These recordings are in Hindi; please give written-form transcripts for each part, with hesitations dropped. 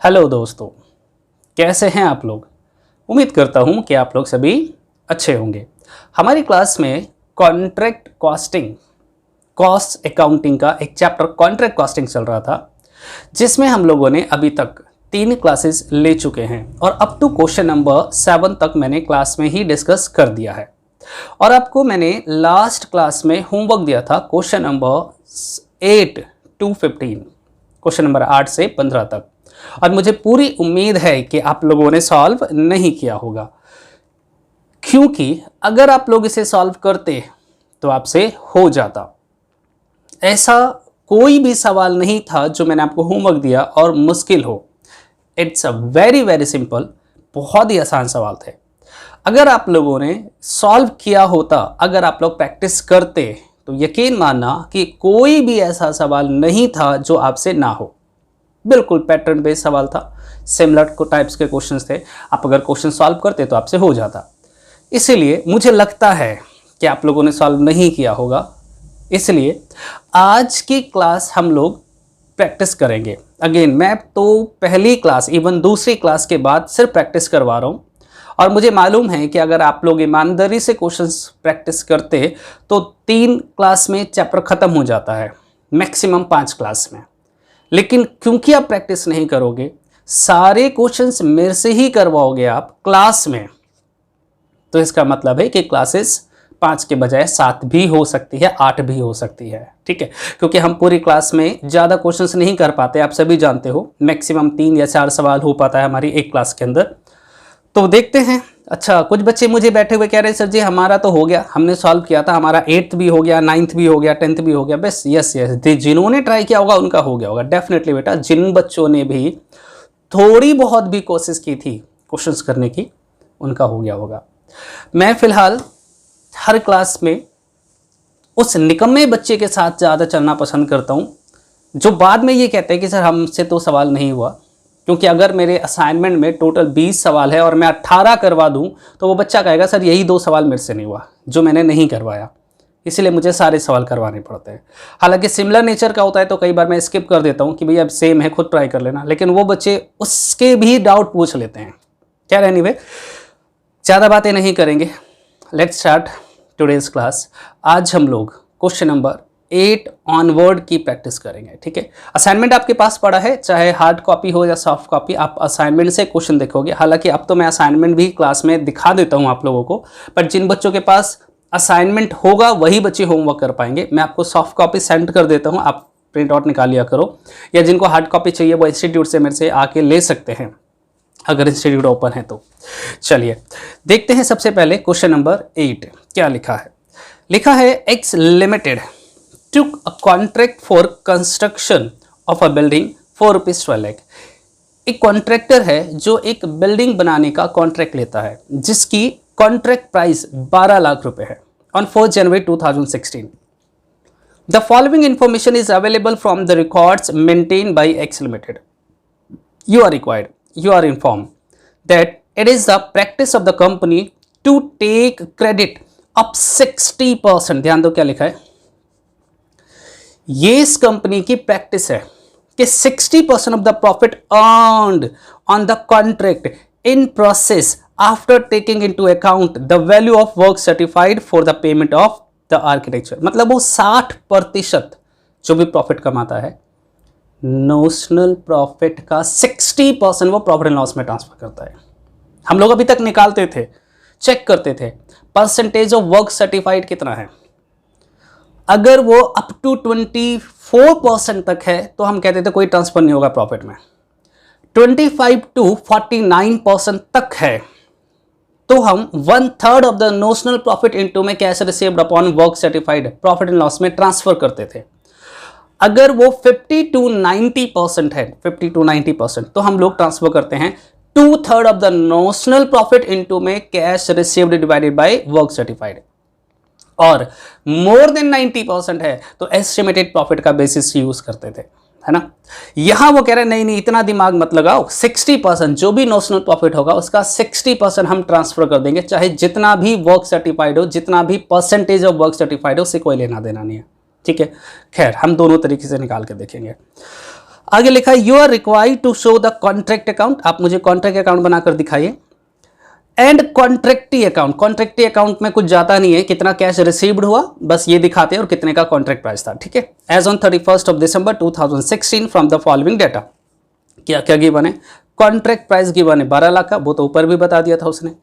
हेलो दोस्तों, कैसे हैं आप लोग। उम्मीद करता हूं कि आप लोग सभी अच्छे होंगे। हमारी क्लास में कॉन्ट्रैक्ट कॉस्टिंग, कॉस्ट अकाउंटिंग का एक चैप्टर कॉन्ट्रैक्ट कॉस्टिंग चल रहा था, जिसमें हम लोगों ने अभी तक 3 क्लासेस ले चुके हैं और अप टू क्वेश्चन नंबर 7 तक मैंने क्लास में ही डिस्कस कर दिया है। और आपको मैंने लास्ट क्लास में होमवर्क दिया था question number 8 to 15, question number 8 से 15 तक, और मुझे पूरी उम्मीद है कि आप लोगों ने सॉल्व नहीं किया होगा, क्योंकि अगर आप लोग इसे सॉल्व करते तो आपसे हो जाता। ऐसा कोई भी सवाल नहीं था जो मैंने आपको होमवर्क दिया और मुश्किल हो। It's a very very simple, बहुत ही आसान सवाल थे। अगर आप लोगों ने सॉल्व किया होता, अगर आप लोग प्रैक्टिस करते, तो यकीन मानना कि कोई भी ऐसा सवाल नहीं था जो आपसे ना हो। बिल्कुल पैटर्न बेस्ड सवाल था, सिमिलर को टाइप्स के क्वेश्चंस थे। आप अगर क्वेश्चन सॉल्व करते तो आपसे हो जाता। इसीलिए मुझे लगता है कि आप लोगों ने सॉल्व नहीं किया होगा, इसलिए आज की क्लास हम लोग प्रैक्टिस करेंगे। अगेन मैं तो पहली क्लास, इवन दूसरी क्लास के बाद सिर्फ प्रैक्टिस करवा रहा हूँ, और मुझे मालूम है कि अगर आप लोग ईमानदारी से क्वेश्चंस प्रैक्टिस करते तो 3 क्लास में चैप्टर खत्म हो जाता है, मैक्सिमम 5 क्लास में। लेकिन क्योंकि आप प्रैक्टिस नहीं करोगे, सारे क्वेश्चंस मेरे से ही करवाओगे आप क्लास में, तो इसका मतलब है कि क्लासेस 5 के बजाय 7 भी हो सकती है, 8 भी हो सकती है। ठीक है, क्योंकि हम पूरी क्लास में ज़्यादा क्वेश्चंस नहीं कर पाते, आप सभी जानते हो। मैक्सिमम 3 या 4 सवाल हो पाता है हमारी एक क्लास के अंदर। तो देखते हैं। अच्छा, कुछ बच्चे मुझे बैठे हुए कह रहे हैं सर जी हमारा तो हो गया, हमने सॉल्व किया था, हमारा 8th भी हो गया, 9th भी हो गया, 10th भी हो गया। बस यस, जिन्होंने ट्राई किया होगा उनका हो गया होगा डेफिनेटली बेटा। जिन बच्चों ने भी थोड़ी बहुत भी कोशिश की थी क्वेश्चंस करने की, उनका हो गया होगा। मैं फिलहाल हर क्लास में उस निकम्मे बच्चे के साथ ज़्यादा चलना पसंद करता हूँ जो बाद में ये कहते हैं कि सर हमसे तो सवाल नहीं हुआ। क्योंकि अगर मेरे असाइनमेंट में टोटल 20 सवाल है और मैं 18 करवा दूं, तो वो बच्चा कहेगा सर यही 2 सवाल मेरे से नहीं हुआ जो मैंने नहीं करवाया। इसलिए मुझे सारे सवाल करवाने पड़ते हैं। हालांकि सिमिलर नेचर का होता है तो कई बार मैं स्किप कर देता हूं कि भैया अब सेम है, खुद ट्राई कर लेना, लेकिन वो बच्चे उसके भी डाउट पूछ लेते हैं। क्या एनीवे, ज़्यादा बातें नहीं करेंगे, लेट्स स्टार्ट टुडेज क्लास। आज हम लोग क्वेश्चन नंबर 8 ऑनवर्ड की प्रैक्टिस करेंगे। ठीक है, असाइनमेंट आपके पास पड़ा है, चाहे हार्ड कॉपी हो या सॉफ्ट कॉपी, आप असाइनमेंट से क्वेश्चन देखोगे। हालांकि अब तो मैं असाइनमेंट भी क्लास में दिखा देता हूं आप लोगों को, पर जिन बच्चों के पास असाइनमेंट होगा वही बच्चे होमवर्क कर पाएंगे। मैं आपको सॉफ्ट कॉपी सेंड कर देता हूँ, आप प्रिंट आउट निकाल लिया करो, या जिनको हार्ड कॉपी चाहिए वो इंस्टीट्यूट से मेरे से आके ले सकते हैं अगर इंस्टीट्यूट ओपन है तो। चलिए देखते हैं। सबसे पहले क्वेश्चन नंबर 8 क्या लिखा है। लिखा है x limited took a contract for construction of a building for ₹12 lakh। एक कॉन्ट्रैक्टर है जो एक बिल्डिंग बनाने का कॉन्ट्रैक्ट लेता है, जिसकी कॉन्ट्रैक्ट प्राइस 12 लाख रुपए है on 4 January 2016। The following information is available from the records maintain by x limited. you are informed that it is the practice of the company to take credit up 60%। ध्यान दो क्या लिखा है, ये इस कंपनी की प्रैक्टिस है कि 60% of the profit earned on the contract in process after taking into account the value of work certified for the payment of the architecture. मतलब वो 60% जो भी प्रॉफिट कमाता है, नोशनल प्रॉफिट का 60% वो प्रॉफिट एंड लॉस में ट्रांसफर करता है। हम लोग अभी तक निकालते थे, चेक करते थे परसेंटेज ऑफ वर्क सर्टिफाइड कितना है। अगर वो अप टू 24% तक है तो हम कहते थे कोई ट्रांसफर नहीं होगा प्रॉफिट में। 25 to 49% तक है तो हम 1/3 of the notional profit into में cash received upon work certified profit and loss में ट्रांसफर करते थे। अगर वो 50 to 90% है, 50 to 90%, तो हम लोग ट्रांसफर करते हैं 2/3 of the notional profit into में cash received divided by work certified. और मोर देन 90% है तो एस्टिमेटेड प्रॉफिट का बेसिस यूज करते थे, है ना। यहां वो कह रहे हैं नहीं इतना दिमाग मत लगाओ, 60% जो भी नोशनल प्रॉफिट होगा उसका 60% हम ट्रांसफर कर देंगे, चाहे जितना भी वर्क सर्टिफाइड हो, जितना भी परसेंटेज ऑफ वर्क सर्टिफाइड हो, उससे कोई लेना देना नहीं है। ठीक है, खैर हम दोनों तरीके से निकाल के देखेंगे। आगे लिखा है you are required to show the contract account, आप मुझे कॉन्ट्रैक्ट अकाउंट बनाकर दिखाइए, and contractee account, contractee account में कुछ जाता नहीं है, कितना कैश रिसीव्ड हुआ बस ये दिखाते हैं और कितने का कॉन्ट्रैक्ट प्राइस था, ठीक है। As on 31 December 2016 from the following data, क्या क्या गिवन है, कॉन्ट्रैक्ट प्राइस गिवन है 12 लाख का, वो तो ऊपर भी बता दिया था उसने।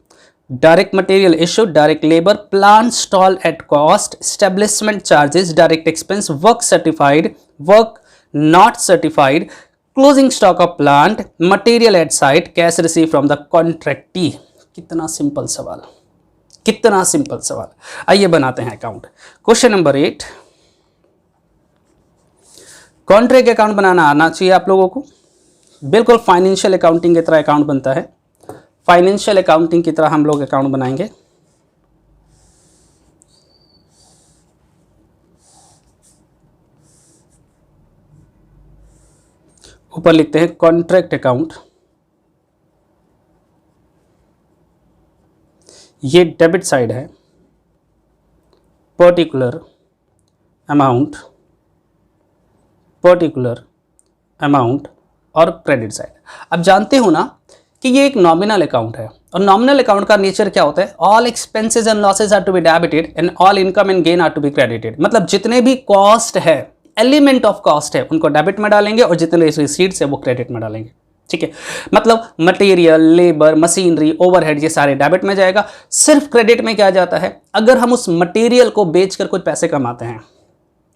Direct material issue, direct labour, plant stall at cost, establishment charges, direct expense, work certified, work not certified, closing stock of plant, material at site, cash receive from the contractee. कितना सिंपल सवाल, कितना सिंपल सवाल। आइए बनाते हैं account. Question number 8, contract account बनाना आना चाहिए आप लोगों को, बिल्कुल फाइनेंशियल अकाउंटिंग की तरह अकाउंट बनता है, फाइनेंशियल अकाउंटिंग की तरह हम लोग अकाउंट बनाएंगे। ऊपर लिखते हैं कॉन्ट्रैक्ट अकाउंट, ये डेबिट साइड है, पर्टिकुलर अमाउंट, पर्टिकुलर अमाउंट, और क्रेडिट साइड। अब जानते हो ना कि ये एक नॉमिनल अकाउंट है, और नॉमिनल अकाउंट का नेचर क्या होता है, all expenses and losses are to be debited and all income and gain are to be credited. मतलब जितने भी कॉस्ट है, एलिमेंट ऑफ कॉस्ट है, उनको डेबिट में डालेंगे और जितने रिसीट्स है वो क्रेडिट में डालेंगे, ठीक है। मतलब मटेरियल, लेबर, मशीनरी, ओवरहेड, ये सारे डेबिट में जाएगा। सिर्फ क्रेडिट में क्या जाता है, अगर हम उस मटेरियल को बेचकर कुछ पैसे कमाते हैं,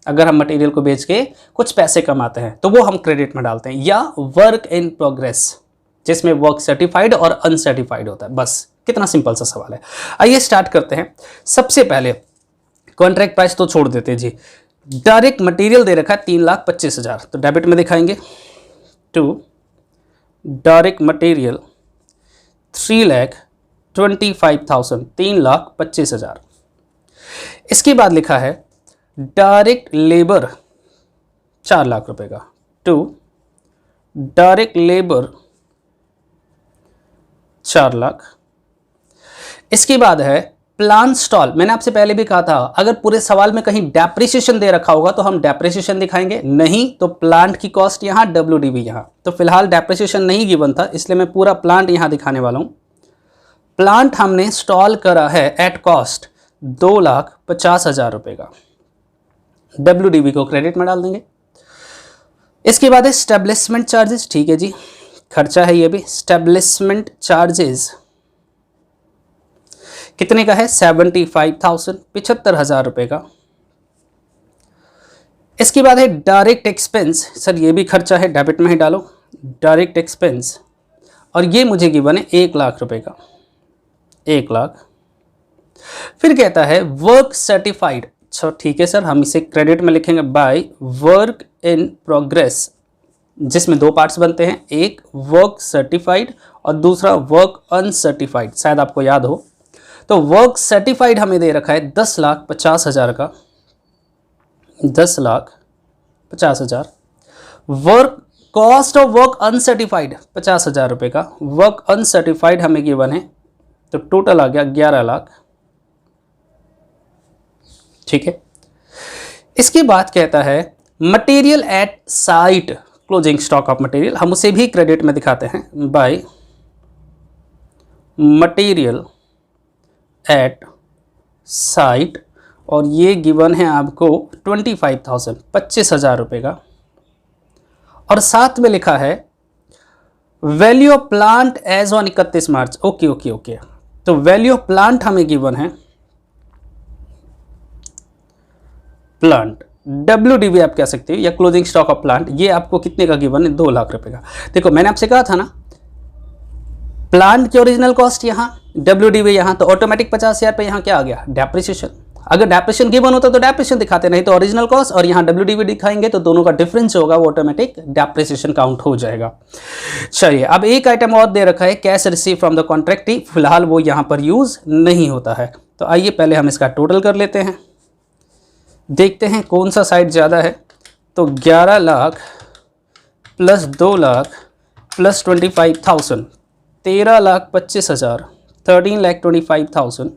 अगर हम मटेरियल को बेच के कुछ पैसे कमाते हैं तो वो हम क्रेडिट में डालते हैं, या वर्क इन प्रोग्रेस जिसमें वर्क सर्टिफाइड और अनसर्टिफाइड होता है। बस कितना सिंपल सा सवाल है। आइए स्टार्ट करते हैं। सबसे पहले कॉन्ट्रैक्ट प्राइस तो छोड़ देते हैं जी, डायरेक्ट मटेरियल दे रखा है 3,25,000, तो डेबिट में दिखाएंगे टू डायरेक्ट मटेरियल 3,25,000, 3,25,000। इसके बाद लिखा है डायरेक्ट लेबर 4 लाख रुपए का, टू डायरेक्ट लेबर 4 लाख। इसके बाद है प्लान स्टॉल। मैंने आपसे पहले भी कहा था अगर पूरे सवाल में कहीं डेप्रिसिएशन दे रखा होगा तो हम डेप्रिसिएशन दिखाएंगे, नहीं तो प्लांट की कॉस्ट यहां, WDV यहां। तो फिलहाल डेप्रिसिएशन नहीं गिवन था इसलिए मैं पूरा प्लांट यहां दिखाने वाला हूं। प्लांट हमने स्टॉल करा है एट कॉस्ट 2,50,000 रुपए का, WDV को क्रेडिट में डाल देंगे। इसके बाद है एस्टेब्लिशमेंट चार्जेस, ठीक है जी, खर्चा है ये भी। एस्टेब्लिशमेंट चार्जेस कितने का है, 75,000, 75,000 रुपए का। इसके बाद है डायरेक्ट एक्सपेंस, सर ये भी खर्चा है, डेबिट में ही डालो, डायरेक्ट एक्सपेंस, और ये मुझे गिवन है 1 लाख रुपए का, 1 लाख। फिर कहता है वर्क सर्टिफाइड, अच्छा ठीक है सर, हम इसे क्रेडिट में लिखेंगे बाय वर्क इन प्रोग्रेस, जिसमें 2 पार्ट्स बनते हैं, एक वर्क सर्टिफाइड और दूसरा वर्क अनसर्टिफाइड, शायद आपको याद हो। तो वर्क सर्टिफाइड हमें दे रखा है 10,50,000 का, 10,50,000। Work cost of work uncertified 50,000 रुपये का, वर्क अनसर्टिफाइड हमें गिवन है, तो टोटल आ गया 11 लाख, ठीक है। इसके बाद कहता है material at site, closing stock of material, हम उसे भी क्रेडिट में दिखाते हैं बाय मटेरियल एट साइट, और ये गिवन है आपको 25,000, 25,000 रुपये का। और साथ में लिखा है value of plant as on 31 March, okay okay okay. तो वैल्यू ऑफ प्लांट हमें गिवन है, प्लांट WDV आप कह सकते हो, या क्लोजिंग स्टॉक ऑफ प्लांट, ये आपको कितने का गिवन है, 2 लाख रुपए का। देखो मैंने आपसे कहा था ना प्लांट की ओरिजिनल कॉस्ट यहाँ, WDV यहाँ, तो ऑटोमेटिक 50,000 पे यहाँ क्या आ गया, डेप्रिसिएशन। अगर डेप्रिसिएशन गिवन होता तो डेप्रिसिएशन दिखाते, नहीं तो ओरिजिनल कॉस्ट, और यहाँ WDV दिखाएंगे तो दोनों का डिफरेंस होगा, वो ऑटोमेटिक डेप्रिसिएशन काउंट हो जाएगा। चलिए अब एक आइटम और दे रखा है कैश रिसीव फ्रॉम द कॉन्ट्रैक्टी, फिलहाल वो यहाँ पर यूज नहीं होता है। तो आइए पहले हम इसका टोटल कर लेते हैं, देखते हैं कौन सा साइड ज़्यादा है। तो 11 lakh plus 2 lakh plus 25,000, 13,25,000, 13,25,000,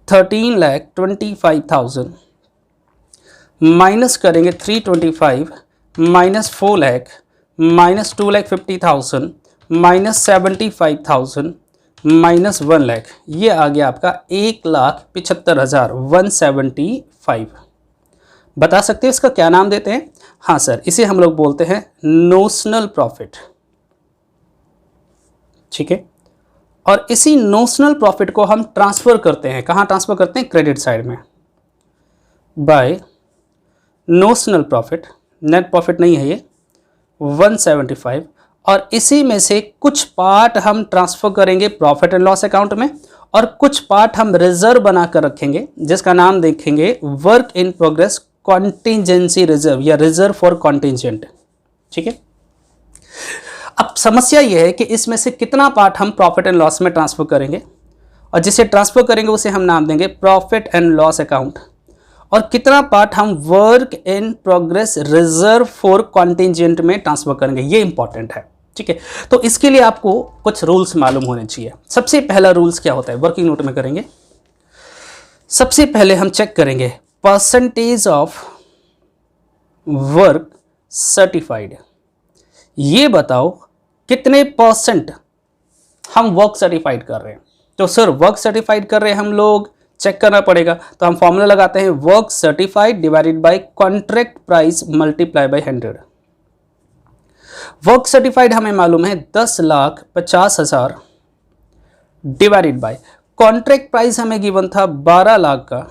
13,25,000 minus करेंगे 325, -4 लाख -2,50,000 -75,000 -1 लाख, ये आ गया आपका 1,75,000 175। बता सकते हैं इसका क्या नाम देते हैं? हाँ सर, इसे हम लोग बोलते हैं नोशनल प्रॉफिट। ठीक है, और इसी नोशनल प्रॉफिट को हम ट्रांसफर करते हैं, कहाँ ट्रांसफर करते हैं? क्रेडिट साइड में, by notional profit, net profit नहीं है ये, 175, और इसी में से कुछ पार्ट हम ट्रांसफर करेंगे प्रॉफिट एंड लॉस अकाउंट में, और कुछ पार्ट हम रिजर्व बनाकर रखेंगे जिसका नाम देखेंगे work in progress contingency reserve या रिजर्व फॉर कॉन्टिजेंट। ठीक है, अब समस्या यह है कि इसमें से कितना पार्ट हम प्रॉफिट एंड लॉस में ट्रांसफर करेंगे, और जिसे ट्रांसफर करेंगे उसे हम नाम देंगे प्रॉफिट एंड लॉस अकाउंट, और कितना पार्ट हम work in progress reserve for contingent में ट्रांसफर करेंगे, ये इंपॉर्टेंट है। ठीक है, तो इसके लिए आपको कुछ रूल्स मालूम होने चाहिए। सबसे पहला रूल्स क्या होता है, वर्किंग नोट में करेंगे। सबसे पहले हम चेक करेंगे परसेंटेज ऑफ वर्क सर्टिफाइड। ये बताओ कितने परसेंट हम वर्क सर्टिफाइड कर रहे हैं। तो सर वर्क सर्टिफाइड कर रहे हैं हम लोग, चेक करना पड़ेगा, तो हम फॉर्मूला लगाते हैं work certified divided by contract price multiply by 100। Work certified हमें मालूम है 10,50,000 डिवाइडेड बाय कॉन्ट्रैक्ट प्राइस हमें गिवन था 12 लाख का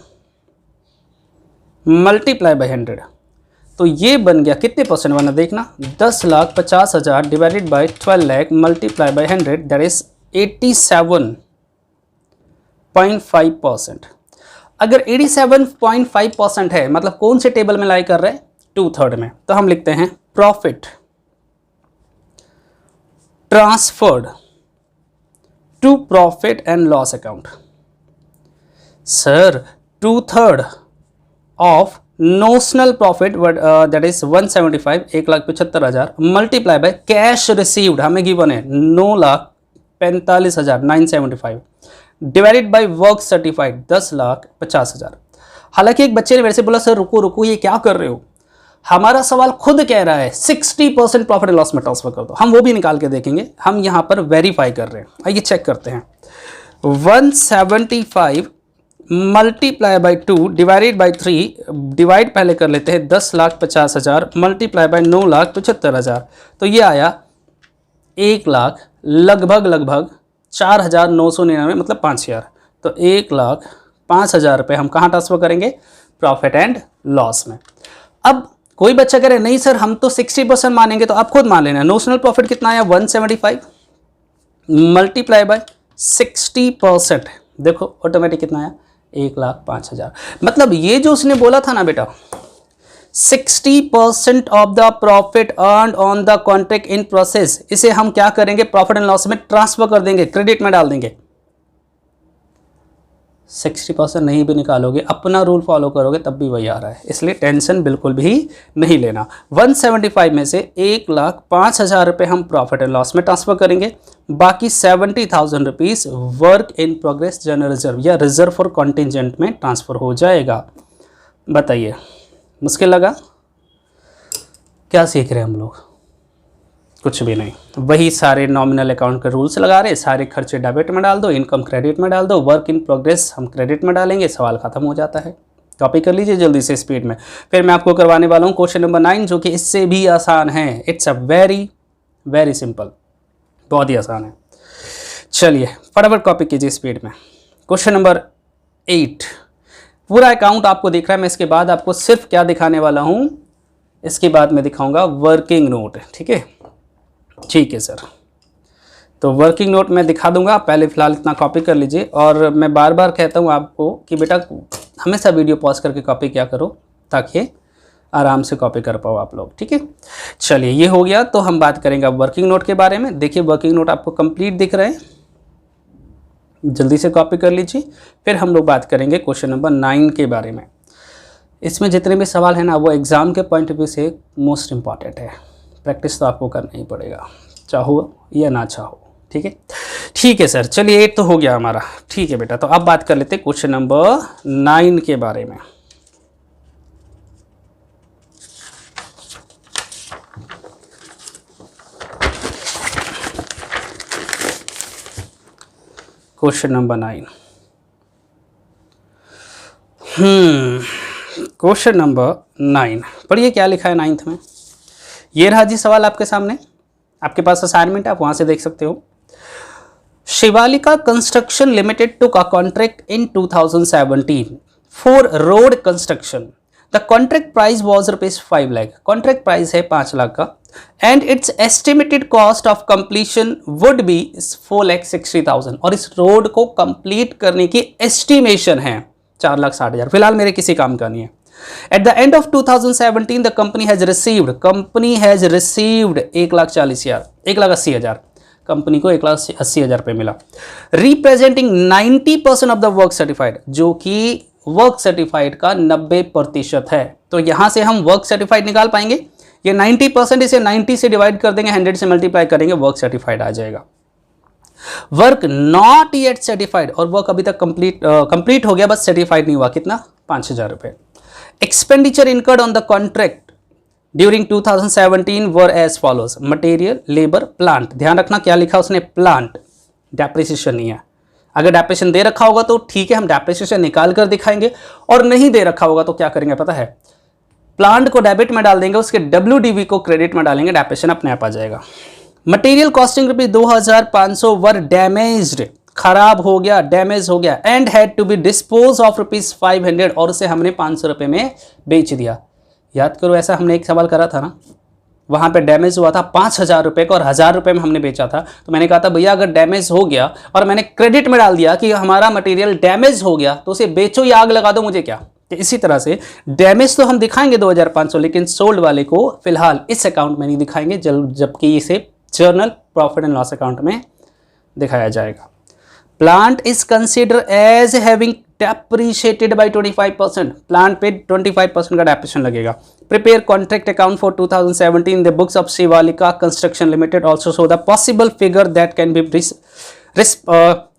मल्टीप्लाई बाय 100। तो ये बन गया कितने परसेंट बना देखना, 10,50,000 divided by 12 lakh multiply by 100, that is 87.5%। अगर 87.5% है मतलब कौन से टेबल में लाई कर रहे हैं? 2/3 में। तो हम लिखते हैं profit transferred to profit and loss account. Sir 2/3 of notional profit that is 175 1,75,000 multiply by cash received हमें गिवन है 9,45,975 डिवाइडेड बाय वर्क सर्टिफाइड 10,50,000। हालांकि एक बच्चे ने मेरे से बोला सर रुको रुको ये क्या कर रहे हो, हमारा सवाल खुद कह रहा है 60% प्रॉफिट एंड लॉस में ट्रांसफर कर दो। हम वो भी निकाल के देखेंगे, हम यहां पर वेरीफाई कर रहे हैं। आइए चेक करते हैं। 175 multiply by 2 divided by 3, divide पहले कर लेते हैं 10,50,000 मल्टीप्लाई बाई 9,75,000, तो ये आया 1,00,000 लगभग 4,999 मतलब 5,000। तो 1,05,000 रुपये हम कहाँ ट्रांसफर करेंगे? प्रॉफिट एंड लॉस में। अब कोई बच्चा कह रहे नहीं सर हम तो 60% मानेंगे, तो आप खुद मान लेना नोशनल प्रॉफिट कितना आया 175 मल्टीप्लाई बाय 60%, देखो ऑटोमेटिक कितना आया 1,05,000। मतलब ये जो उसने बोला था ना बेटा 60% of the profit earn on the contract in process, इसे हम क्या करेंगे प्रॉफिट एंड लॉस में ट्रांसफर कर देंगे, क्रेडिट में डाल देंगे। 60% नहीं भी निकालोगे, अपना रूल फॉलो करोगे तब भी वही आ रहा है, इसलिए टेंशन बिल्कुल भी नहीं लेना। 175 में से 1,05,000 रुपये हम प्रॉफिट एंड लॉस में ट्रांसफर करेंगे, बाकी 70,000 rupees work in progress general reserve या रिजर्व फॉर कॉन्टिजेंट में ट्रांसफर हो जाएगा। बताइए मुश्किल लगा? क्या सीख रहे हैं हम लोग? कुछ भी नहीं, वही सारे नॉमिनल अकाउंट के रूल्स लगा रहे, सारे खर्चे डेबिट में डाल दो, इनकम क्रेडिट में डाल दो, वर्क इन प्रोग्रेस हम क्रेडिट में डालेंगे, सवाल खत्म हो जाता है। कॉपी कर लीजिए जल्दी से स्पीड में। फिर मैं आपको करवाने वाला हूँ क्वेश्चन नंबर 9 जो कि इससे भी आसान है। It's a very very simple, बहुत ही आसान है। चलिए फटाफट कॉपी कीजिए स्पीड में। क्वेश्चन नंबर 8, पूरा अकाउंट आपको दिख रहा है। मैं इसके बाद आपको सिर्फ क्या दिखाने वाला हूँ, इसके बाद मैं दिखाऊंगा वर्किंग नोट। ठीक है, ठीक है सर, तो वर्किंग नोट मैं दिखा दूंगा, पहले फ़िलहाल इतना कॉपी कर लीजिए। और मैं बार बार कहता हूँ आपको कि बेटा हमेशा वीडियो पॉज करके कॉपी क्या करो ताकि आराम से कॉपी कर पाओ आप लोग। ठीक है, चलिए ये हो गया। तो हम बात करेंगे अब वर्किंग नोट के बारे में। देखिए वर्किंग नोट आपको कंप्लीट दिख रहे हैं, जल्दी से कॉपी कर लीजिए। फिर हम लोग बात करेंगे क्वेश्चन नंबर 9 के बारे में। इसमें जितने भी सवाल हैं ना वो एग्ज़ाम के पॉइंट ऑफ व्यू से मोस्ट इम्पॉर्टेंट है, प्रैक्टिस तो आपको करना ही पड़ेगा चाहो या ना चाहो। ठीक है, ठीक है सर, चलिए 8 तो हो गया हमारा। ठीक है बेटा, तो अब बात कर लेते हैं क्वेश्चन नंबर 9 के बारे में। Question number 9। क्वेश्चन नंबर 9 पढ़िए क्या लिखा है 9th में। ये रहा जी सवाल आपके सामने, आपके पास असाइनमेंट है, आप वहां से देख सकते हो। Shivalika construction limited took a contract in 2017 for road construction. The contract price was ₹5 lakh. Contract price है 5 लाख का and it's estimated cost of completion would be 4,60,000। और इस रोड को कंप्लीट करने की एस्टिमेशन है 4,60,000। फिलहाल मेरे किसी काम का नहीं है। At the end of 2017, the company has received 1,40,000, 1,80,000 company को 1,80,000 रुपये मिला। Representing 90% of the work certified, जो कि वर्क सर्टिफाइड का 90% है। तो यहां से हम वर्क सर्टिफाइड निकाल पाएंगे। ये 90%, इसे 90 से डिवाइड कर देंगे, 100 से मल्टीप्लाई करेंगे, वर्क सर्टिफाइड आ जाएगा। वर्क नॉट येट सर्टिफाइड, और वर्क अभी तक कंप्लीट हो गया, बस सर्टिफाइड नहीं हुआ। कितना? 5,000 रुपये। Expenditure incurred on the contract during 2017 were as follows. Material, labour, plant. ध्यान रखना क्या लिखा उसने, प्लांट, डेप्रिसिएशन नहीं है। अगर डेप्रिसिएशन दे रखा होगा तो ठीक है, हम डेप्रिसिएशन निकाल कर दिखाएंगे, और नहीं दे रखा होगा तो क्या करेंगे पता है, प्लांट को डेबिट में डाल देंगे, उसके WDV को क्रेडिट में डालेंगे, डेप्रिसिएशन अपने आप आ जाएगा। मटेरियल कॉस्टिंग ₹2,500 वर डैमेज्ड, खराब हो गया, डैमेज हो गया, and had to be dispose of ₹500, और उसे हमने 500 रुपये में बेच दिया। याद करो, ऐसा हमने एक सवाल करा था ना, वहां पे डैमेज हुआ था 5,000 रुपये का और 1,000 रुपये में हमने बेचा था। तो मैंने कहा था भैया अगर डैमेज हो गया और मैंने क्रेडिट में डाल दिया कि हमारा मटेरियल डैमेज हो गया, तो उसे बेचो या आग लगा दो, मुझे क्या। तो इसी तरह से डैमेज तो हम दिखाएंगे 2,500, लेकिन सोल्ड वाले को फिलहाल इस अकाउंट में नहीं दिखाएंगे, जबकि इसे journal profit and loss account में दिखाया जाएगा। Plant is consider as having depreciated by 25%। Plant पे 25% का डेप्रिसिएशन लगेगा। Prepare contract account for 2017। The books of Shivalika construction limited also show the possible figure that can be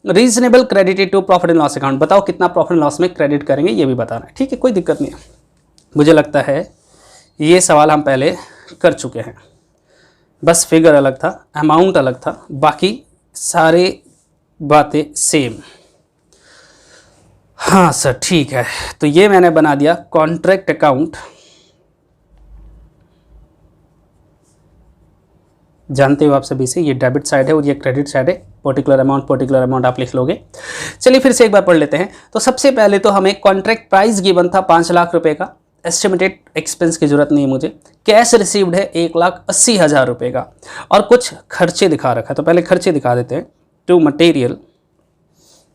reasonable credited to profit and loss account. बताओ कितना प्रॉफिट एंड लॉस में क्रेडिट करेंगे, ये भी बताना है। ठीक है, कोई दिक्कत नहीं है। मुझे लगता है ये सवाल हम पहले कर चुके हैं, बस फिगर अलग था, अमाउंट अलग था, बाकी सारे बातें सेम। हाँ सर ठीक है, तो ये मैंने बना दिया कॉन्ट्रैक्ट अकाउंट। जानते हो आप सभी से, ये डेबिट साइड है और ये क्रेडिट साइड है। पर्टिकुलर अमाउंट आप लिख लोगे। चलिए फिर से एक बार पढ़ लेते हैं। तो सबसे पहले तो हमें कॉन्ट्रैक्ट प्राइस गिवन था 5 लाख रुपए का। एस्टिमेटेड एक्सपेंस की जरूरत नहीं है मुझे। कैश रिसीव्ड है 1,80,000 रुपये का, और कुछ खर्चे दिखा रखा है। तो पहले खर्चे दिखा देते हैं। To material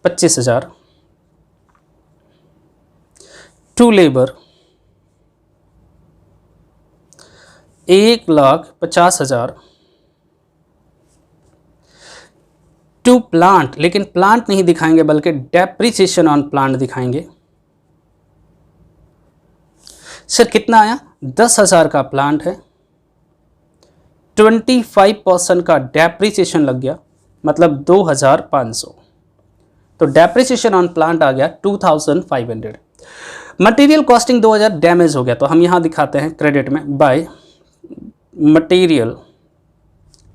25,000, to labour 1,50,000, to plant, लेकिन प्लांट नहीं दिखाएंगे बल्कि डेप्रिसिएशन ऑन प्लांट दिखाएंगे। सर कितना आया? 10,000 का प्लांट है, 25% का डेप्रिसिएशन लग गया, मतलब 2,500। तो डेप्रिसिएशन ऑन प्लांट आ गया 2,500। मटेरियल कॉस्टिंग 2,000 डैमेज हो गया, तो हम यहां दिखाते हैं क्रेडिट में बाय मटेरियल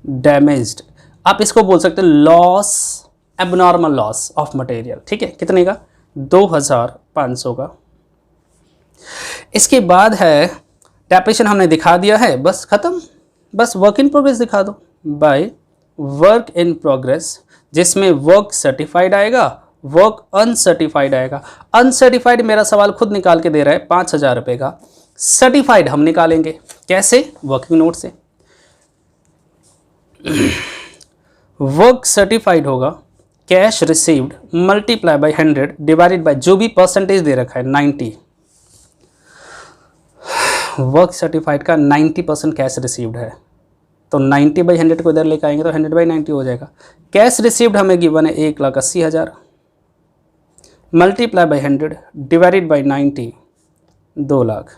डैमेज्ड। आप इसको बोल सकते हैं loss, abnormal loss of material. ठीक है, कितने का? 2,500 का। इसके बाद है डेप्रिसिएशन हमने दिखा दिया है, बस खत्म। बस वर्क इन प्रोग्रेस दिखा दो बाय वर्क इन प्रोग्रेस, जिसमें वर्क सर्टिफाइड आएगा, वर्क अनसर्टिफाइड आएगा। अनसर्टिफाइड मेरा सवाल खुद निकाल के दे रहा है 5,000 रुपये का। सर्टिफाइड हम निकालेंगे कैसे? वर्किंग नोट से। वर्क सर्टिफाइड होगा cash received multiply by 100 divided by जो भी परसेंटेज दे रखा है 90। वर्क सर्टिफाइड का 90% कैश रिसीव्ड है, तो 90/100 को इधर लेकर आएंगे तो 100/90 हो जाएगा। कैश रिसीव्ड हमें गिवन है 1,80,000 multiply by 100 divided by 90 2 lakh.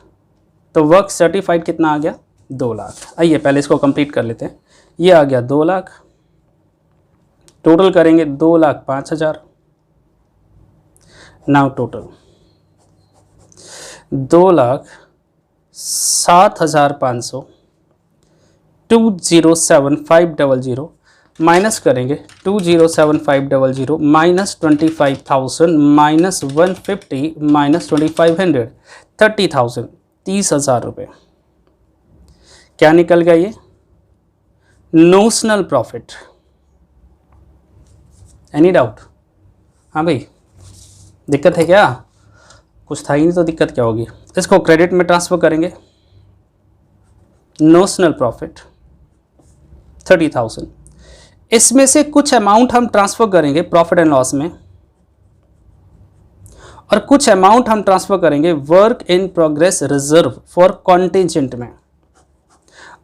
तो वर्क सर्टिफाइड कितना आ गया? 2 लाख। आइए पहले इसको कंप्लीट कर लेते हैं। ये आ गया 2 लाख, टोटल करेंगे 2,05,000। नाउ टोटल 2,07,500 2,07,500 माइनस करेंगे 207500 माइनस 25,000 माइनस 150 माइनस 2500 30,000 30,000 रुपये। क्या निकल गया ये? Notional profit. Any doubt? हाँ भाई, दिक्कत है क्या? कुछ था ही नहीं तो दिक्कत क्या होगी? इसको क्रेडिट में ट्रांसफर करेंगे। नोशनल प्रॉफिट 30,000, इसमें से कुछ अमाउंट हम ट्रांसफर करेंगे प्रॉफिट एंड लॉस में, और कुछ अमाउंट हम ट्रांसफर करेंगे work in progress reserve for contingent में।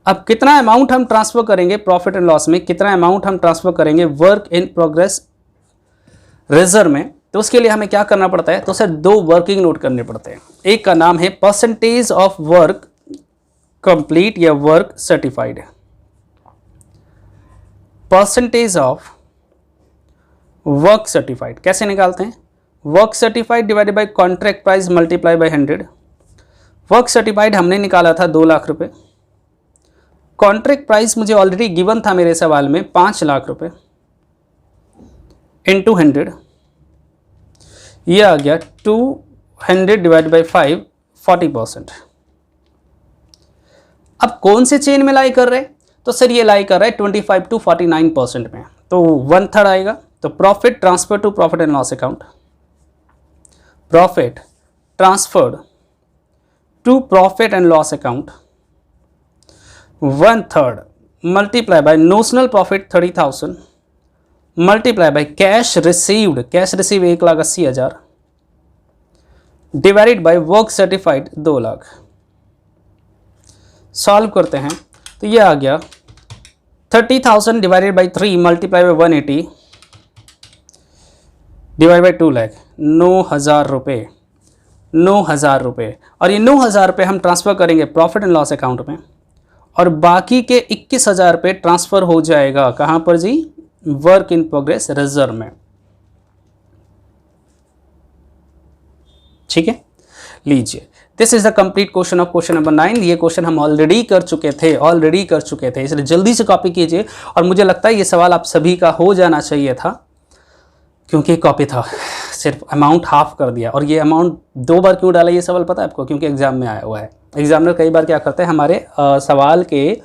अब कितना अमाउंट हम ट्रांसफर करेंगे प्रॉफिट एंड लॉस में, कितना अमाउंट हम ट्रांसफर करेंगे वर्क इन प्रोग्रेस रिजर्व में, तो उसके लिए हमें क्या करना पड़ता है? तो सर दो वर्किंग नोट करने पड़ते हैं। एक का नाम है परसेंटेज ऑफ वर्क कंप्लीट या work certified. Percentage of work certified कैसे निकालते हैं? Work certified divided by contract price multiply by 100। Work certified हमने निकाला था 2 लाख रुपए। कॉन्ट्रैक्ट प्राइस मुझे ऑलरेडी गिवन था मेरे सवाल में 5 लाख रुपए इंटू 100, ये आ गया 200 डिवाइड बाई 5 40%। अब कौन से चेन में लाई कर रहे हैं? तो सर ये लाई कर रहा है 25 to 49% में, तो 1/3 आएगा। तो profit transfer to profit and loss account, profit transferred to profit and loss account 1/3 multiply by notional profit 30,000 multiply by cash received, cash receive 1,80,000 divided by work certified 2 lakh. Solve करते हैं तो ये आ गया 30,000 divided by 3 multiply by 180 divide by 2 lakh, 9,000 रुपये। 9,000 रुपये, और ये 9,000 रुपये हम ट्रांसफ़र करेंगे प्रॉफिट एंड लॉस अकाउंट में, और बाकी के 21,000 रुपये ट्रांसफ़र हो जाएगा कहाँ पर जी? वर्क इन प्रोग्रेस रिजर्व में। ठीक है, लीजिए, this is the complete question of question number 9। ये क्वेश्चन हम ऑलरेडी कर चुके थे, इसलिए जल्दी से कॉपी कीजिए। और मुझे लगता है ये सवाल आप सभी का हो जाना चाहिए था, क्योंकि कॉपी था, सिर्फ अमाउंट हाफ कर दिया। और ये अमाउंट 2 बार क्यों डाला ये सवाल पता है आपको? क्योंकि एग्जाम में आया हुआ है। एग्जामिनर कई बार क्या करते हैं, हमारे सवाल के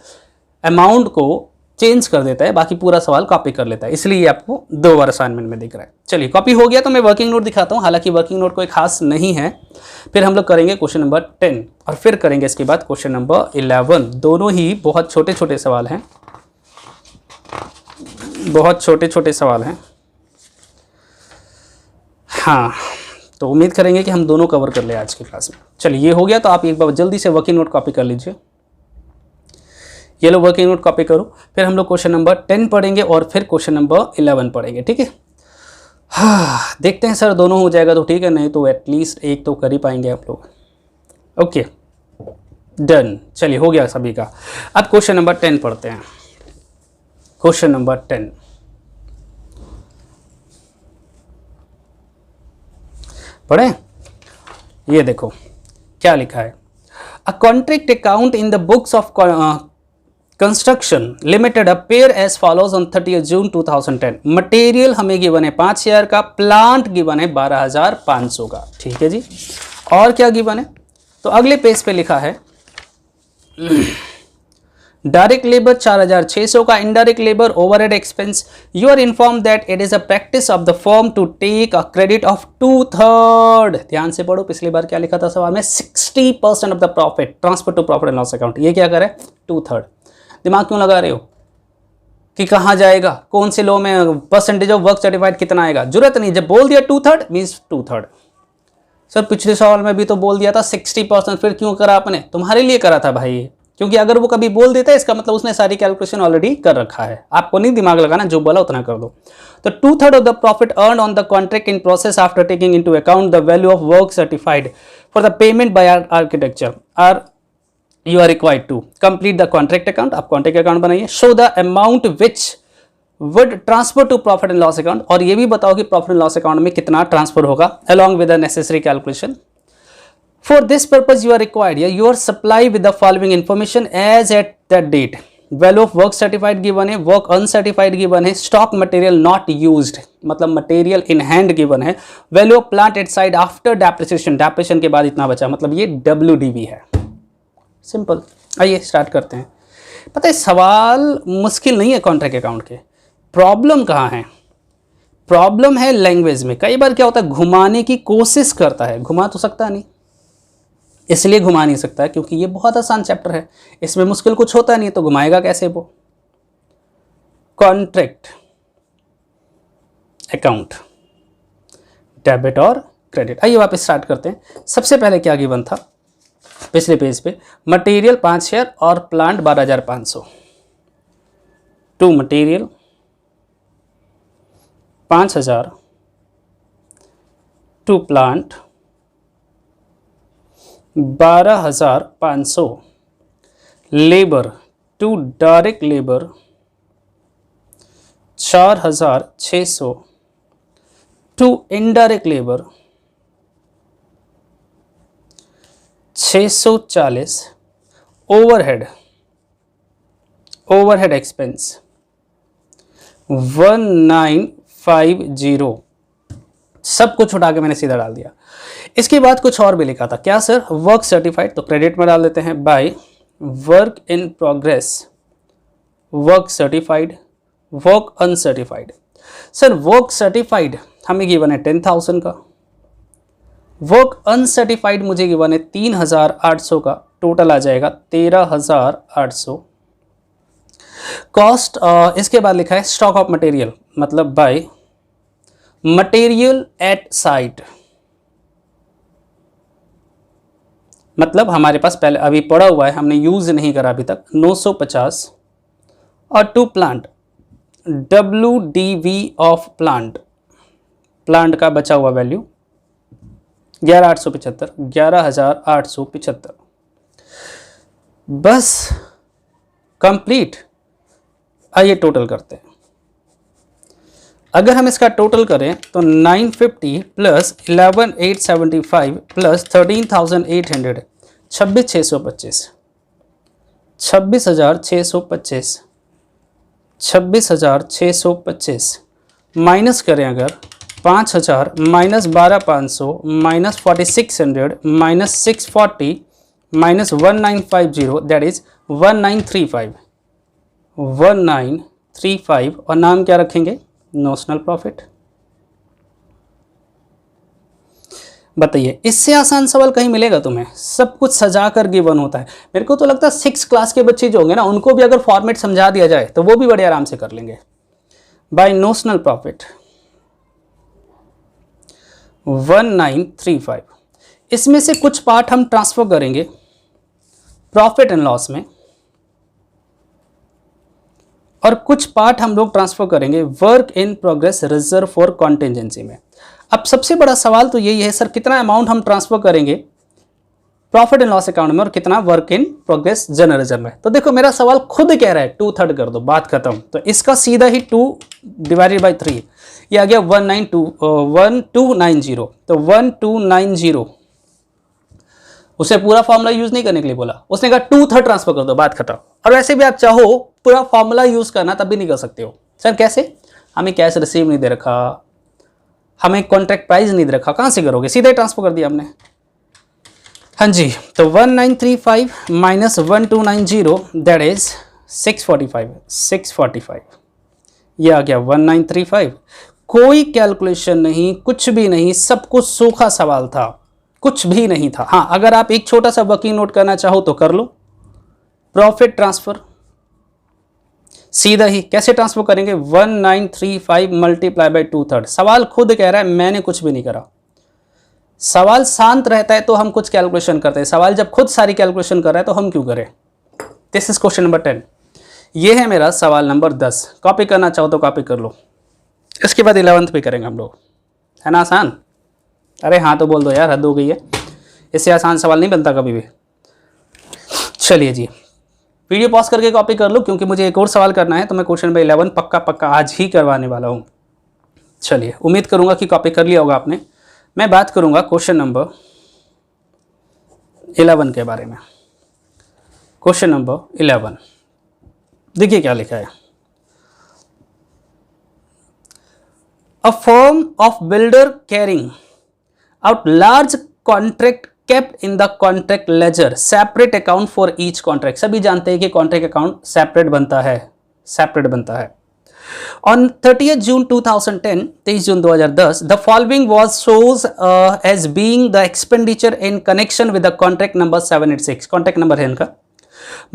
अमाउंट को चेंज कर देता है, बाकी पूरा सवाल कॉपी कर लेता है, इसलिए आपको 2 बार असाइनमेंट में दिख रहा है। चलिए, कॉपी हो गया तो मैं वर्किंग नोट दिखाता हूँ। हालांकि वर्किंग नोट कोई खास नहीं है। फिर हम लोग करेंगे क्वेश्चन नंबर 10 और फिर करेंगे इसके बाद क्वेश्चन नंबर 11। दोनों ही बहुत छोटे छोटे सवाल हैं, बहुत छोटे छोटे सवाल हैं। हाँ, तो उम्मीद करेंगे कि हम दोनों कवर कर ले आज की क्लास में। चलिए, ये हो गया तो आप एक बार जल्दी से वर्किंग नोट कॉपी कर लीजिए। ये लो वर्किंग नोट कॉपी करो। फिर हम लोग क्वेश्चन नंबर 10 पढ़ेंगे और फिर क्वेश्चन नंबर 11 पढ़ेंगे। ठीक है, हाँ, देखते हैं सर दोनों हो जाएगा तो ठीक है, नहीं तो एटलीस्ट एक तो कर ही पाएंगे आप लोग। Okay, done. चलिए, हो गया सभी का। अब क्वेश्चन नंबर 10 पढ़ते हैं। क्वेश्चन नंबर 10, पढ़ें? ये देखो क्या लिखा है। A contract account in the books of construction limited appear as follows on 30 June 2010। Material हमें गिवन है 5,000 का, प्लांट गिवन है 12,500 का। ठीक है जी, और क्या गिवन है? तो अगले पेज पे लिखा है डायरेक्ट लेबर 4,600 का, indirect labour overhead expense. You are inform that it is a practice of the firm to take a credit of 2/3। ध्यान से पढ़ो, पिछली बार क्या लिखा था सवाल में? 60% of the profit transfer to profit and loss account. ये क्या करे? 2/3। दिमाग क्यों लगा रहे हो कि कहाँ जाएगा, कौन से लो में परसेंटेज ऑफ वर्क सर्टिफाइड कितना आएगा? जरूरत नहीं, जब बोल दिया 2/3 मीन्स 2/3। सर पिछले सवाल में भी तो बोल दिया था 60%, फिर क्यों करा आपने? तुम्हारे लिए करा था भाई, क्योंकि अगर वो कभी बोल देता है इसका मतलब उसने सारी कैलकुलेशन ऑलरेडी कर रखा है। आपको नहीं दिमाग लगाना, जो बोला उतना कर दो। तो 2/3 of the profit earn on the contract in process after taking into account the value of work certified for the payment by architecture are you are required to complete the contract account। आप कॉन्ट्रैक्ट अकाउंट बनाइए। show the amount which would transfer to profit and loss account, और ये भी बताओ कि प्रॉफिट एंड लॉस अकाउंट में कितना ट्रांसफर होगा along with the necessary calculation। for this purpose you are required, you are supply with the following information as at that date। Value of work certified given है, वर्क अनसर्टिफाइड गिवन है, स्टॉक मटेरियल नॉट यूज्ड मतलब मटेरियल इन हैंड गिवन है, value of plant at side after depreciation, depreciation के बाद इतना बचा मतलब ये WDV है। सिंपल। आइए स्टार्ट करते हैं। पता है सवाल मुश्किल नहीं है कॉन्ट्रैक्ट अकाउंट के, प्रॉब्लम कहाँ है? प्रॉब्लम है लैंग्वेज में। कई बार क्या होता है घुमाने की कोशिश करता है, घुमा तो सकता नहीं, इसलिए घुमा नहीं सकता है क्योंकि ये बहुत आसान चैप्टर है, इसमें मुश्किल कुछ होता नहीं तो घुमाएगा कैसे वो। कॉन्ट्रैक्ट अकाउंट, डेबिट और क्रेडिट। आइए वापस स्टार्ट करते हैं। सबसे पहले क्या गिवन था पिछले पेज पे? मटेरियल 5 शेयर और plant 12,500। To material 5,000, to plant 12,500, labour to direct labour 4,600, to indirect labour 640, overhead expense 1950। सब कुछ उठा के मैंने सीधा डाल दिया। इसके बाद कुछ और भी लिखा था। क्या सर? वर्क सर्टिफाइड, तो क्रेडिट में डाल देते हैं by work in progress, work certified, work uncertified. Sir work certified हमें गिवन है 10,000 का, वर्क अनसर्टिफाइड मुझे गिवन है 3,800 का, टोटल आ जाएगा 13,800। कॉस्ट इसके बाद लिखा है स्टॉक ऑफ मटेरियल मतलब बाय मटेरियल एट साइट, मतलब हमारे पास पहले अभी पड़ा हुआ है, हमने यूज नहीं करा अभी तक, 950। और to plant WDV of plant, plant का बचा हुआ वैल्यू 11,875। बस कंप्लीट। आइए टोटल करते हैं। अगर हम इसका टोटल करें तो 950 प्लस 11,875 प्लस 13,800 26,625, 26,625, 26,625 माइनस करें अगर 5,000 minus 12,500 minus 4,600 minus 640 minus 1950 that is 1935 और नाम क्या रखेंगे? Notional profit. बताइए इससे आसान सवाल कहीं मिलेगा तुम्हें? सब कुछ सजा कर गिवन होता है। मेरे को तो लगता है 6 क्लास के बच्चे जो होंगे ना उनको भी अगर फॉर्मेट समझा दिया जाए तो वो भी बड़े आराम से कर लेंगे। बाय नोशनल प्रॉफिट 1935, इसमें से कुछ पार्ट हम ट्रांसफर करेंगे प्रॉफिट एंड लॉस में और कुछ पार्ट हम लोग ट्रांसफर करेंगे work in progress reserve for contingency में। अब सबसे बड़ा सवाल तो यही है सर कितना अमाउंट हम ट्रांसफर करेंगे प्रॉफिट एंड लॉस अकाउंट में और कितना work in progress general reserve में। तो देखो मेरा सवाल खुद कह रहा है 2/3 कर दो, बात खत्म। तो इसका सीधा ही 2 डिवाइडेड बाई 3 ये आ गया 1290। तो 1290 उसे पूरा फॉर्मूला यूज नहीं करने के लिए बोला, उसने कहा 2/3 ट्रांसफर कर दो, बात खत्म। और वैसे भी आप चाहो पूरा फॉर्मूला यूज करना तब भी नहीं कर सकते हो। सर कैसे? हमें कैश रिसीव नहीं दे रखा, हमें कॉन्ट्रैक्ट प्राइस नहीं दे रखा, कहां से करोगे? सीधे ट्रांसफर कर दिया हमने। हाँ जी, तो 1935 माइनस 1290 दैट इज 645 ये आ गया 1935। कोई कैलकुलेशन नहीं, कुछ भी नहीं, सब कुछ सूखा सवाल था, कुछ भी नहीं था। हाँ अगर आप एक छोटा सा वर्किंग नोट करना चाहो तो कर लो। प्रॉफिट ट्रांसफर सीधा ही कैसे ट्रांसफर करेंगे? 1935 मल्टीप्लाई बाई 2/3। सवाल खुद कह रहा है, मैंने कुछ भी नहीं करा। सवाल शांत रहता है तो हम कुछ कैलकुलेशन करते हैं, सवाल जब खुद सारी कैलकुलेशन कर रहा है तो हम क्यों करें? This is question number 10। ये है मेरा सवाल नंबर 10। कॉपी करना चाहो तो कॉपी कर लो। इसके बाद 11th पे करेंगे हम लोग, है ना आसान? अरे हाँ तो बोल दो यार, हद हो गई है, इससे आसान सवाल नहीं बनता कभी भी। चलिए जी, वीडियो पॉज करके कॉपी कर लो क्योंकि मुझे एक और सवाल करना है, तो मैं क्वेश्चन नंबर 11 पक्का आज ही करवाने वाला हूँ। चलिए, उम्मीद करूँगा कि कॉपी कर लिया होगा आपने। मैं बात करूँगा क्वेश्चन नंबर 11 के बारे में। क्वेश्चन नंबर 11, देखिए क्या लिखा है, a firm of builder carrying out large contract kept in the contract ledger, separate account for each contract. सभी जानते हैं कि कॉन्ट्रैक्ट अकाउंट सेपरेट बनता है। On 30th June 2010, 23 June 2010, the following was shows as being the expenditure in connection with the contract number 786। Contract number है इनका।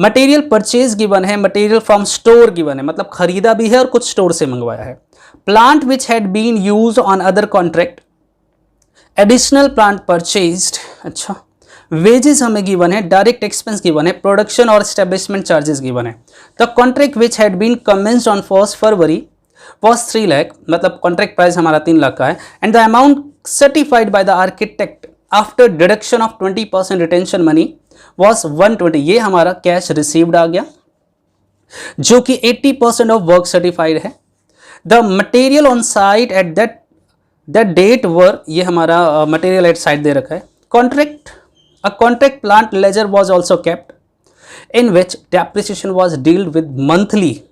मटेरियल परचेज गिवन है, मटेरियल फ्रॉम स्टोर गिवन है, मतलब खरीदा भी है और कुछ स्टोर से मंगवाया है। Plant which had been used on other contract, additional plant purchased, अच्छा। वेजेस हमें गिवन है, डायरेक्ट एक्सपेंस गिवन है, प्रोडक्शन और एस्टेब्लिशमेंट चार्जेस गिवन है। The contract which had been commenced on 1 February was 3 lakh, मतलब कॉन्ट्रैक्ट प्राइस हमारा 3 लाख का है। And the amount certified by the architect after deduction of 20% retention money was 120। ये हमारा कैश रिसीव्ड आ गया, जो कि 80% ऑफ वर्क सर्टिफाइड है। The material on site at that date were, ये हमारा मटेरियल एट साइट दे रखा है। Contract, a contract plant ledger was also kept in which depreciation was dealt with monthly.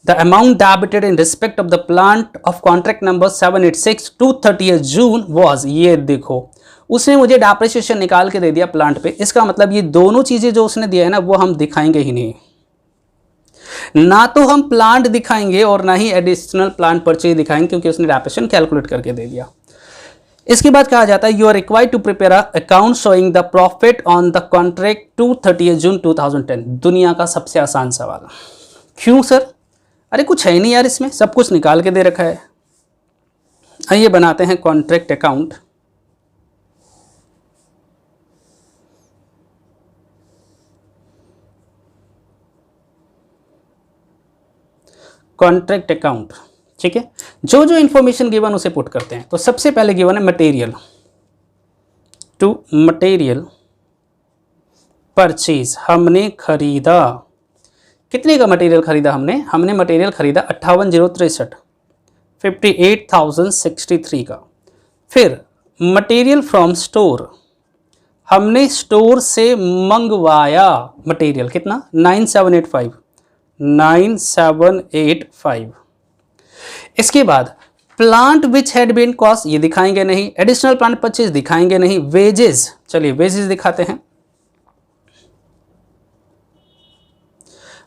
The amount debited in respect of the plant of contract number 786 to 30th June was, ये देखो उसने मुझे डेप्रिसिएशन निकाल के दे दिया प्लांट पे। इसका मतलब ये दोनों चीजें जो उसने दिया है ना, वो हम दिखाएंगे ही नहीं, ना तो हम प्लांट दिखाएंगे और ना ही एडिशनल प्लांट परचेज दिखाएंगे, क्योंकि उसने डेप्रिसिएशन कैलकुलेट करके दे दिया। इसके बाद कहा जाता है you are required to prepare account showing the profit on the contract to 30 June 2010। दुनिया का सबसे आसान सवाल। क्यों सर? अरे कुछ है नहीं यार, इसमें सब कुछ निकाल के दे रखा है। आइए बनाते हैं कॉन्ट्रैक्ट अकाउंट। कॉन्ट्रैक्ट अकाउंट, ठीक है। जो जो इंफॉर्मेशन गिवन उसे पुट करते हैं। तो सबसे पहले गिवन है मटेरियल, टू मटेरियल परचेज, हमने खरीदा। कितने का मटेरियल खरीदा हमने मटेरियल खरीदा 58,063, 58,063 का। फिर मटेरियल फ्रॉम स्टोर, हमने स्टोर से मंगवाया मटेरियल, कितना 9785, 9785। इसके बाद plant which had been cost, ये दिखाएंगे नहीं। एडिशनल प्लांट परचेज दिखाएंगे नहीं। वेजेस, चलिए वेजेस दिखाते हैं।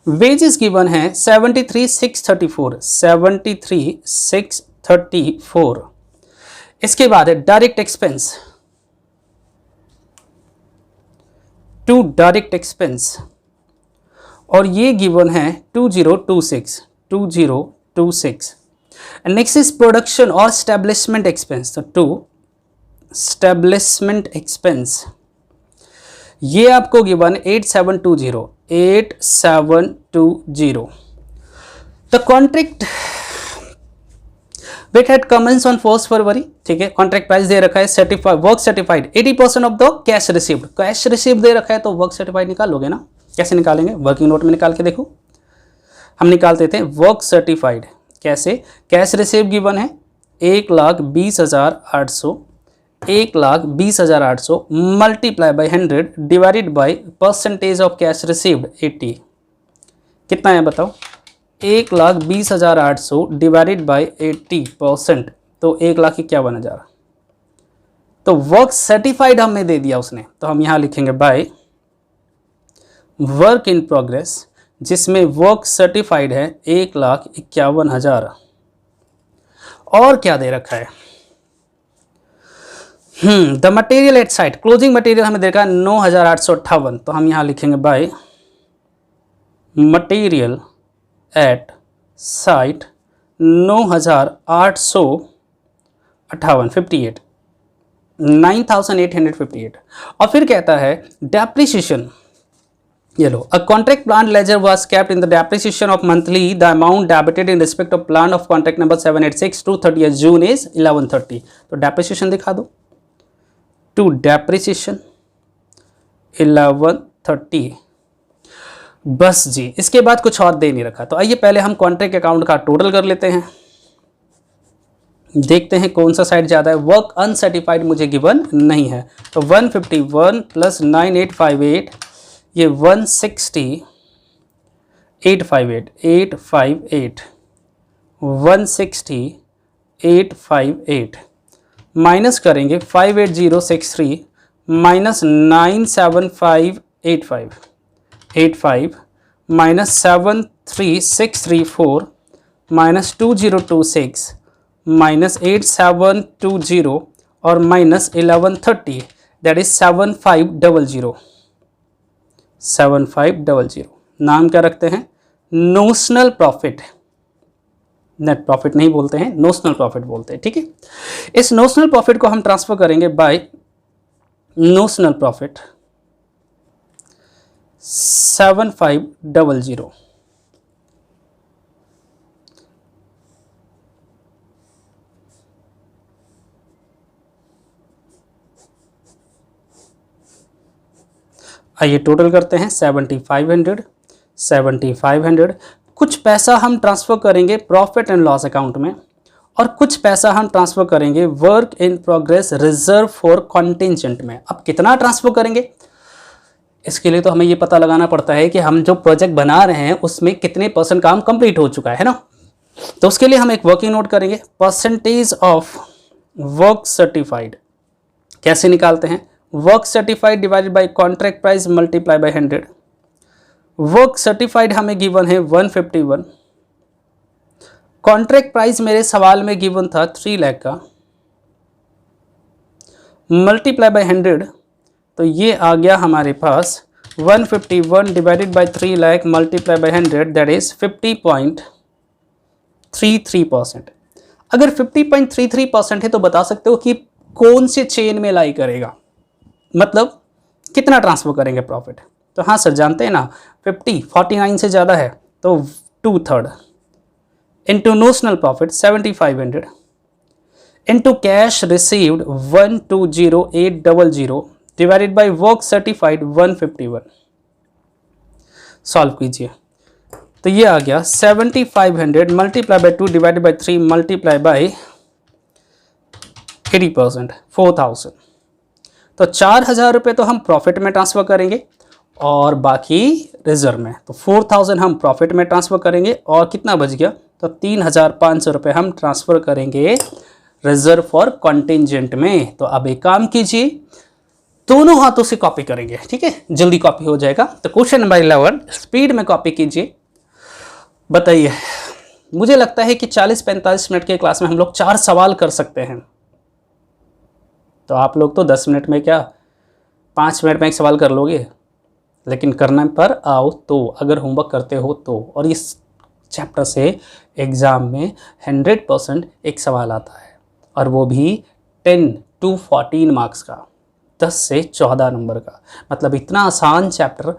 वेजेस गिवन है 73,634, 73,634। इसके बाद है direct expense, to direct expense, और ये गिवन है 2026, 2026। नेक्स्ट इज प्रोडक्शन और स्टैब्लिशमेंट एक्सपेंस, तो टू स्टैब्लिशमेंट एक्सपेंस, ये आपको given 8720, 8720। The contract which had commenced on 1 फरवरी, ठीक है। कॉन्ट्रैक्ट प्राइस दे रखा है, certified work certified 80% of the cash received, cash received दे रखा है तो वर्क सर्टिफाइड निकालोगे ना। कैसे निकालेंगे? वर्किंग नोट में निकाल के देखो। हम निकालते थे वर्क सर्टिफाइड, कैसे? कैश रिसीव गिवन है 1,20,800, 1,20,800 multiply by 100 divided by percentage of cash received 80। कितना है बताओ? 1,20,800 डिवाइडेड बाई 80%, तो 1,51,000। तो वर्क सर्टिफाइड हमें दे दिया उसने, तो हम यहाँ लिखेंगे बाय वर्क इन प्रोग्रेस, जिसमें वर्क सर्टिफाइड है 1,51,000। और क्या दे रखा है? The material at site, closing material हमें देखा 9,858, तो हम यहां लिखेंगे बाय मटेरियल एट साइट 9,858, 58, 9,858। और फिर कहता है डेप्रिसिएशन, ये लो, a contract plant ledger was kept in the depreciation of monthly, the amount debited in respect of plant of contract number 786 to 30th June is 1130। तो depreciation दिखा दो, to depreciation 1130। बस जी, इसके बाद कुछ और दे नहीं रखा। तो आइए पहले हम कॉन्ट्रैक्ट अकाउंट का टोटल कर लेते हैं, देखते हैं कौन सा साइड ज़्यादा है। वर्क अनसर्टिफाइड मुझे गिवन नहीं है, तो 151 प्लस 9858, ये 160 858 858 160 858 माइनस करेंगे 58063 माइनस 97585 85 माइनस 73634 माइनस 2026 माइनस 8720 और माइनस 1130 दैट इज 7500 7500। नाम क्या रखते हैं? Notional profit. नेट प्रॉफिट नहीं बोलते हैं, नोशनल प्रॉफिट बोलते हैं। ठीक है, इस नोशनल प्रॉफिट को हम ट्रांसफर करेंगे बाय नोशनल प्रॉफिट 7500। आइए टोटल करते हैं 7500। कुछ पैसा हम ट्रांसफ़र करेंगे प्रॉफिट एंड लॉस अकाउंट में और कुछ पैसा हम ट्रांसफ़र करेंगे work in progress reserve for contingent में। अब कितना ट्रांसफ़र करेंगे, इसके लिए तो हमें ये पता लगाना पड़ता है कि हम जो प्रोजेक्ट बना रहे हैं उसमें कितने % काम कंप्लीट हो चुका है ना। तो उसके लिए हम एक वर्किंग नोट करेंगे, परसेंटेज ऑफ वर्क सर्टिफाइड। कैसे निकालते हैं? Work certified divided by contract price multiply by 100। Work certified हमें गिवन है 151। कॉन्ट्रैक्ट प्राइस मेरे सवाल में गिवन था 3 लाख का, मल्टीप्लाई बाय 100 तो ये आ गया हमारे पास 151 divided by 3 lakh multiply by 100 that is 50.33%। अगर 50.33% है तो बता सकते हो कि कौन से चेन में लाई करेगा, मतलब कितना ट्रांसफर करेंगे प्रॉफिट। तो हाँ सर जानते हैं ना, 49 से ज़्यादा है तो 2/3 into notional profit 7500 into cash received 120800 divided by work certified 151। Solve कीजिए तो ये आ गया 7500 multiply by 2 divided by 3 multiply by 80% 4000। तो 4000 रुपये तो हम प्रॉफिट में ट्रांसफ़र करेंगे और बाकी रिजर्व में। तो 4000 हम प्रॉफिट में ट्रांसफ़र करेंगे और कितना बच गया, तो 3500 रुपये हम ट्रांसफ़र करेंगे रिजर्व फॉर कॉन्टिजेंट में। तो अब एक काम कीजिए, दोनों हाथों से कॉपी करेंगे, ठीक है, जल्दी कॉपी हो जाएगा। तो क्वेश्चन नंबर 11 स्पीड में कॉपी कीजिए। बताइए, मुझे लगता है कि 40-45 मिनट के क्लास में हम लोग 4 सवाल कर सकते हैं। तो आप लोग तो 10 मिनट में क्या 5 मिनट में एक सवाल कर लोगे, लेकिन करने पर आओ तो, अगर होमवर्क करते हो तो। और इस चैप्टर से एग्ज़ाम में 100% एक सवाल आता है और वो भी 10 to 14 मार्क्स का, 10 से 14 नंबर का। मतलब इतना आसान चैप्टर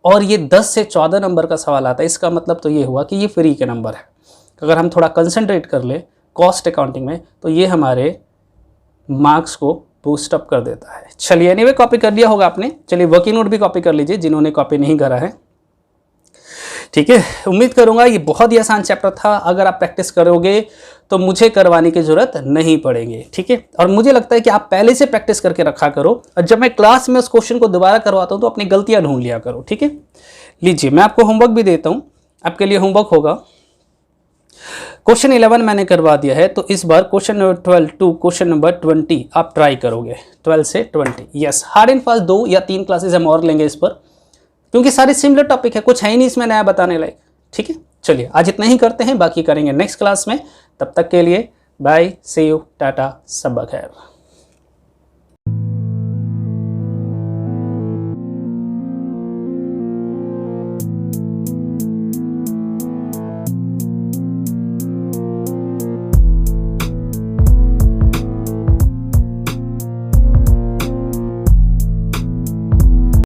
और ये 10 से 14 नंबर का सवाल आता है, इसका मतलब तो ये हुआ कि ये फ्री के नंबर है। अगर हम थोड़ा कंसंट्रेट कर ले कॉस्ट अकाउंटिंग में तो ये हमारे मार्क्स को बूस्ट अप कर देता है। चलिए एनीवे कॉपी कर लिया होगा आपने, चलिए वर्किंग नोट भी कॉपी कर लीजिए जिन्होंने कॉपी नहीं करा है, ठीक है। उम्मीद करूंगा ये बहुत ही आसान चैप्टर था। अगर आप प्रैक्टिस करोगे तो मुझे करवाने की ज़रूरत नहीं पड़ेगी, ठीक है। और मुझे लगता है कि आप पहले से प्रैक्टिस करके रखा करो और जब मैं क्लास में उस क्वेश्चन को दोबारा करवाता हूँ तो अपनी गलतियाँ ढूंढ लिया करो, ठीक है। लीजिए मैं आपको होमवर्क भी देता हूँ, आपके लिए होमवर्क होगा। क्वेश्चन 11 मैंने करवा दिया है, तो इस बार question number 12 to question number 20 आप ट्राई करोगे, 12 से 20। यस, हार्ड एंड फास्ट 2 या 3 क्लासेस हम और लेंगे इस पर, क्योंकि सारे सिमिलर टॉपिक है, कुछ है ही नहीं इसमें नया बताने लायक, ठीक है। चलिए आज इतना ही करते हैं, बाकी करेंगे नेक्स्ट क्लास में। तब तक के लिए बाय, सी यू, टाटा, सब खैर।